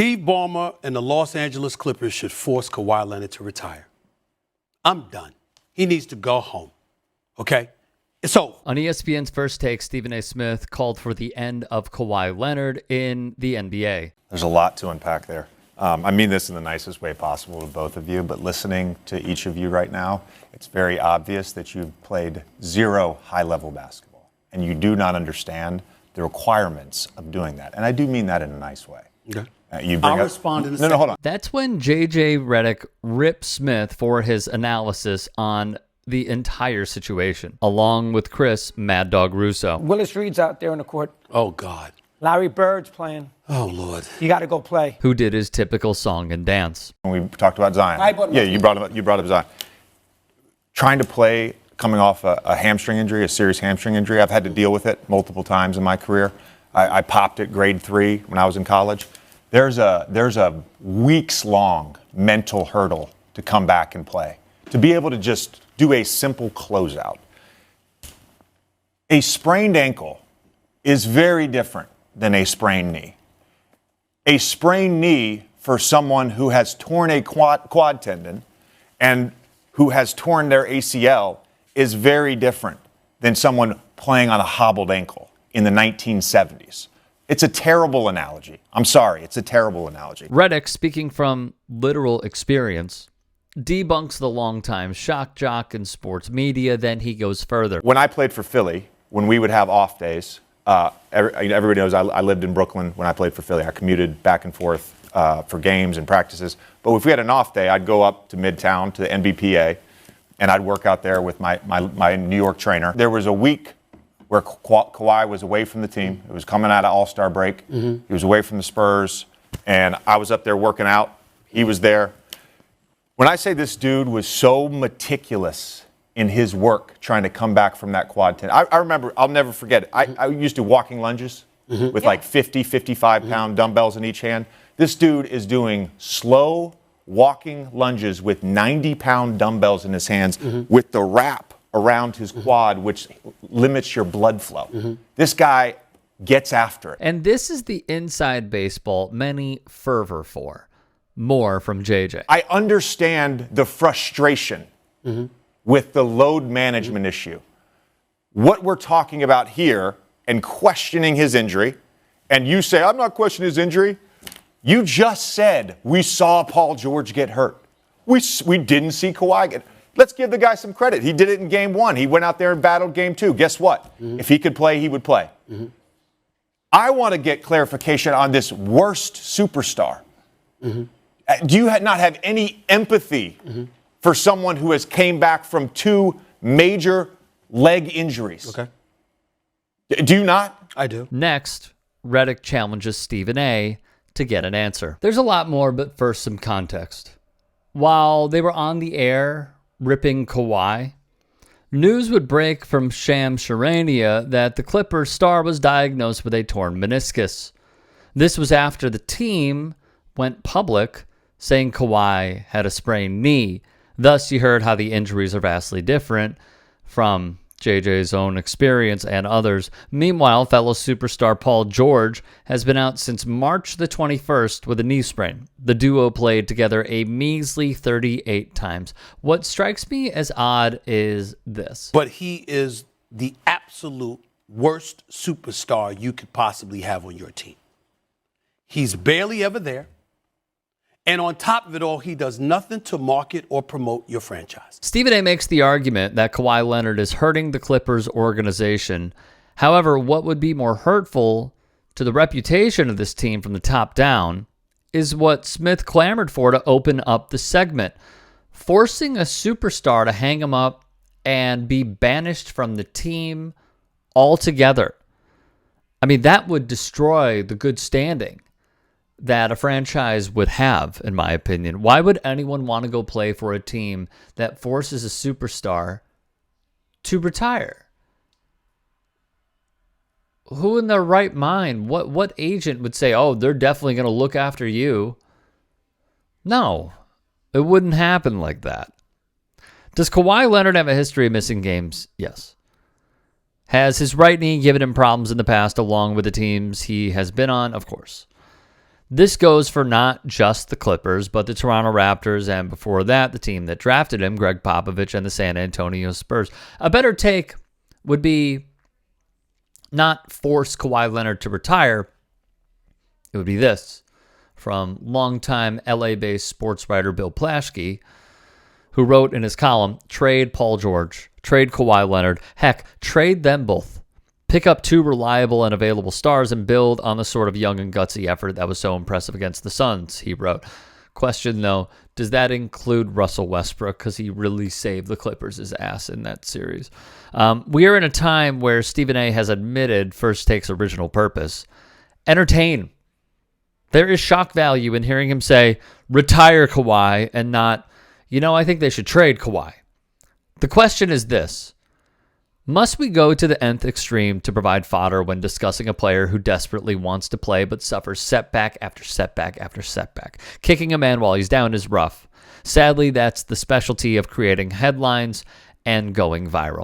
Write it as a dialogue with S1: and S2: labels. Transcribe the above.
S1: Steve Ballmer and the Los Angeles Clippers should force Kawhi Leonard to retire. I'm done. He needs to go home. Okay? So
S2: on ESPN's First Take, Stephen A. Smith called for the end of Kawhi Leonard in the NBA.
S3: There's a lot to unpack there. I mean this in the nicest way possible to both of you, but listening to each of you right now, it's very obvious that you've played zero high-level basketball, and you do not understand the requirements of doing that. And I do mean that in a nice way.
S1: okay.
S3: I'll
S1: respond in a second.
S3: No, hold on.
S2: That's when JJ Redick ripped Smith for his analysis on the entire situation, along with Chris Mad Dog Russo.
S4: Willis Reed's out there on the court.
S1: Oh, God.
S4: Larry Bird's playing.
S1: Oh, Lord.
S4: You got to go play.
S2: Who did his typical song and dance.
S3: When we talked about Zion. You brought up Zion. Trying to play coming off a hamstring injury, a serious hamstring injury. I've had to deal with it multiple times in my career. I popped it grade 3 when I was in college. There's a weeks-long mental hurdle to come back and play. To be able to just do a simple closeout. A sprained ankle is very different than a sprained knee. A sprained knee for someone who has torn a quad tendon and who has torn their ACL is very different than someone playing on a hobbled ankle in the 1970s. It's a terrible analogy. I'm sorry, it's a terrible analogy.
S2: Redick, speaking from literal experience, debunks the longtime shock jock in sports media. Then he goes further.
S3: When I played for Philly, when we would have off days, everybody knows I lived in Brooklyn when I played for Philly. I commuted back and forth for games and practices. But if we had an off day, I'd go up to Midtown to the NBPA, and I'd work out there with my New York trainer. There was a week where Kawhi was away from the team. It was coming out of All-Star break. Mm-hmm. He was away from the Spurs, and I was up there working out. He was there. When I say this dude was so meticulous in his work trying to come back from that quad tendon, I remember, I'll never forget it. I used to do walking lunges with like 50, 55-pound dumbbells in each hand. This dude is doing slow walking lunges with 90-pound dumbbells in his hands with the wrap around his quad, which limits your blood flow. This guy gets after it.
S2: And this is the inside baseball many fervor for. More from JJ.
S3: I understand the frustration with the load management issue. What we're talking about here and questioning his injury, and you say, I'm not questioning his injury. You just said we saw Paul George get hurt. We didn't see Kawhi get hurt. Let's give the guy some credit. He did it in game 1. He went out there and battled game 2. Guess what? If he could play, he would play. I want to get clarification on this worst superstar. Do you not have any empathy for someone who has came back from 2 major leg injuries?
S1: Okay.
S3: Do you not?
S1: I do.
S2: Next, Redick challenges Stephen A. to get an answer. There's a lot more, but first some context. While they were on the air ripping Kawhi, news would break from Shams Charania that the Clippers star was diagnosed with a torn meniscus. This was after the team went public saying Kawhi had a sprained knee. Thus, you heard how the injuries are vastly different from JJ's own experience and others. Meanwhile, fellow superstar Paul George has been out since March the 21st with a knee sprain. The duo played together a measly 38 times. What strikes me as odd is this.
S1: But he is the absolute worst superstar you could possibly have on your team. He's barely ever there. And on top of it all, he does nothing to market or promote your franchise.
S2: Stephen A. makes the argument that Kawhi Leonard is hurting the Clippers organization. However, what would be more hurtful to the reputation of this team from the top down is what Smith clamored for to open up the segment. Forcing a superstar to hang him up and be banished from the team altogether. I mean, that would destroy the good standing that a franchise would have, in my opinion. Why would anyone want to go play for a team that forces a superstar to retire? Who in their right mind, what agent would say, oh, they're definitely going to look after you? No, it wouldn't happen like that. Does Kawhi Leonard have a history of missing games? Yes. Has his right knee given him problems in the past along with the teams he has been on? Of course. This goes for not just the Clippers, but the Toronto Raptors, and before that, the team that drafted him, Greg Popovich, and the San Antonio Spurs. A better take would be not force Kawhi Leonard to retire. It would be this from longtime LA-based sports writer Bill Plaschke, who wrote in his column, trade Paul George, trade Kawhi Leonard, heck, trade them both. Pick up 2 reliable and available stars and build on the sort of young and gutsy effort that was so impressive against the Suns, he wrote. Question, though, does that include Russell Westbrook? Because he really saved the Clippers' ass in that series. We are in a time where Stephen A. has admitted First Take's original purpose. Entertain. There is shock value in hearing him say, retire Kawhi, and not, I think they should trade Kawhi. The question is this. Must we go to the nth extreme to provide fodder when discussing a player who desperately wants to play but suffers setback after setback after setback? Kicking a man while he's down is rough. Sadly, that's the specialty of creating headlines and going viral.